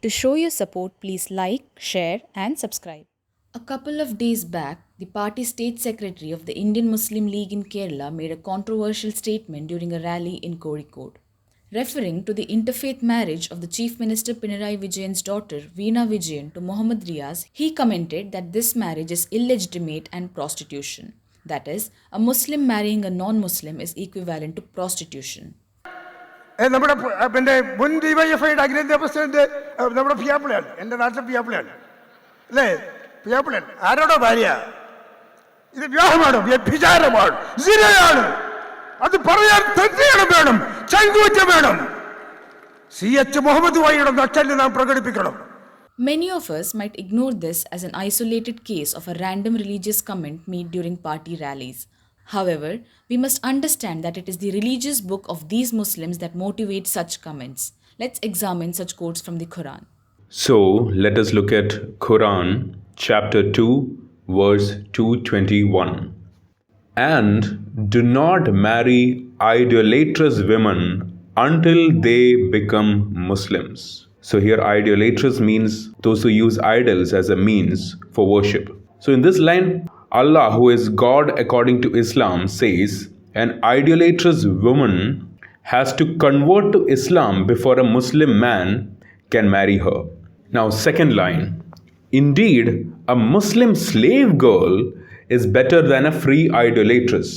To show your support, please like, share, and subscribe. A couple of days back, the party state secretary of the Indian Muslim League in Kerala made a controversial statement during a rally in Kozhikode. Referring to the interfaith marriage of the Chief Minister Pinarayi Vijayan's daughter Veena Vijayan to Mohammad Riaz, he commented that this marriage is illegitimate and prostitution. That is, a Muslim marrying a non-Muslim is equivalent to prostitution. നമ്മുടെ പിന്നെ മുൻ ഡിവൈഎഫ്ഐയുടെ അഖിലേന്ത്യാ president നമ്മുടെ പിയാപ്പിളയാണ്, എൻ്റെ നാട്ടിലെ പിയാപ്പിളയാണ് അല്ലേ? പിയാപ്പിളയാണ്. ആരോടോ ഭാര്യ? ഇത് വിവാഹമാണ്, വ്യഭിചാരമാണ്, സിനയാണ്. അത് പറയാൻ തന്നെയാണ് വേണം, ചങ്കൂറ്റം വേണം. CH മുഹമ്മദ് വൈയുടെ നട്ടല് നാം പ്രകടിപ്പിക്കണം. Many of us might ignore this as an isolated case of a random religious comment made during party rallies. However, we must understand that it is the religious book of these Muslims that motivate such comments. Let's examine such quotes from the Quran. So, let us look at Quran chapter 2 verse 221. And do not marry idolatrous women until they become Muslims. So here idolatrous means those who use idols as a means for worship. So in this line, Allah, who is God according to Islam, says an idolatrous woman has to convert to Islam before a Muslim man can marry her. Now, second line, indeed, a Muslim slave girl is better than a free idolatress,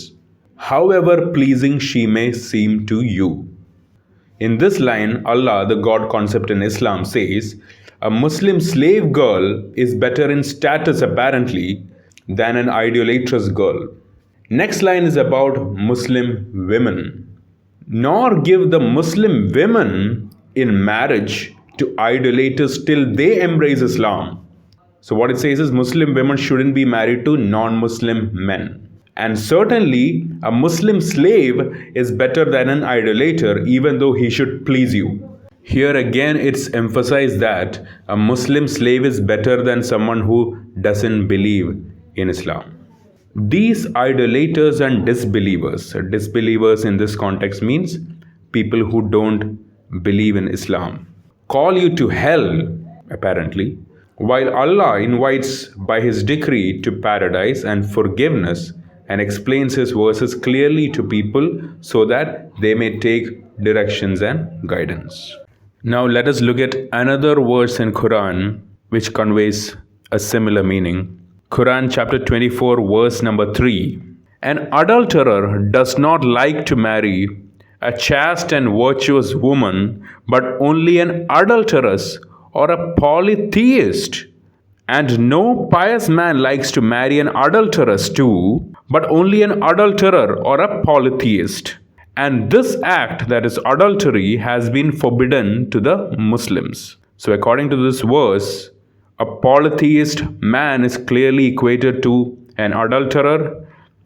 however pleasing she may seem to you. In this line, Allah, the God concept in Islam, says a Muslim slave girl is better in status apparently than an idolatrous girl. Next line is about Muslim women. Nor give the Muslim women in marriage to idolaters till they embrace Islam. So what it says is Muslim women shouldn't be married to non-Muslim men. And certainly a Muslim slave is better than an idolater, even though he should please you. Here again it's emphasized that a Muslim slave is better than someone who doesn't believe in Islam. These idolaters and disbelievers in this context means people who don't believe in Islam, call you to hell apparently, while Allah invites by his decree to paradise and forgiveness and explains his verses clearly to people so that they may take directions and guidance. Now let us look at another verse in Quran which conveys a similar meaning. Quran chapter 24 verse number 3. An adulterer does not like to marry a chaste and virtuous woman, but only an adulteress or a polytheist. And no pious man likes to marry an adulteress too, but only an adulterer or a polytheist. And this act, that is adultery, has been forbidden to the Muslims. So according to this verse, a polytheist man is clearly equated to an adulterer,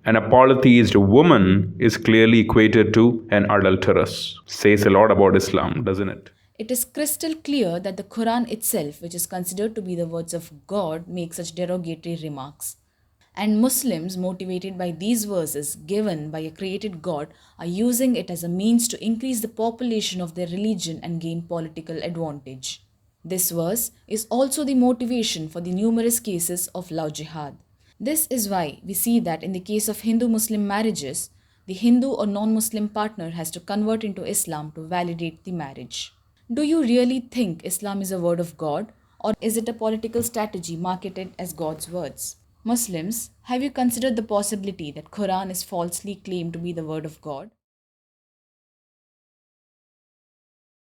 and a polytheist woman is clearly equated to an adulteress. Says a lot about Islam, doesn't it? It is crystal clear that the Quran itself, which is considered to be the words of God, makes such derogatory remarks. And Muslims, motivated by these verses given by a created God, are using it as a means to increase the population of their religion and gain political advantage. This verse is also the motivation for the numerous cases of love jihad. This is why we see that in the case of Hindu-Muslim marriages, the Hindu or non-Muslim partner has to convert into Islam to validate the marriage. Do you really think Islam is a word of God, or is it a political strategy marketed as God's words? Muslims, have you considered the possibility that Quran is falsely claimed to be the word of God?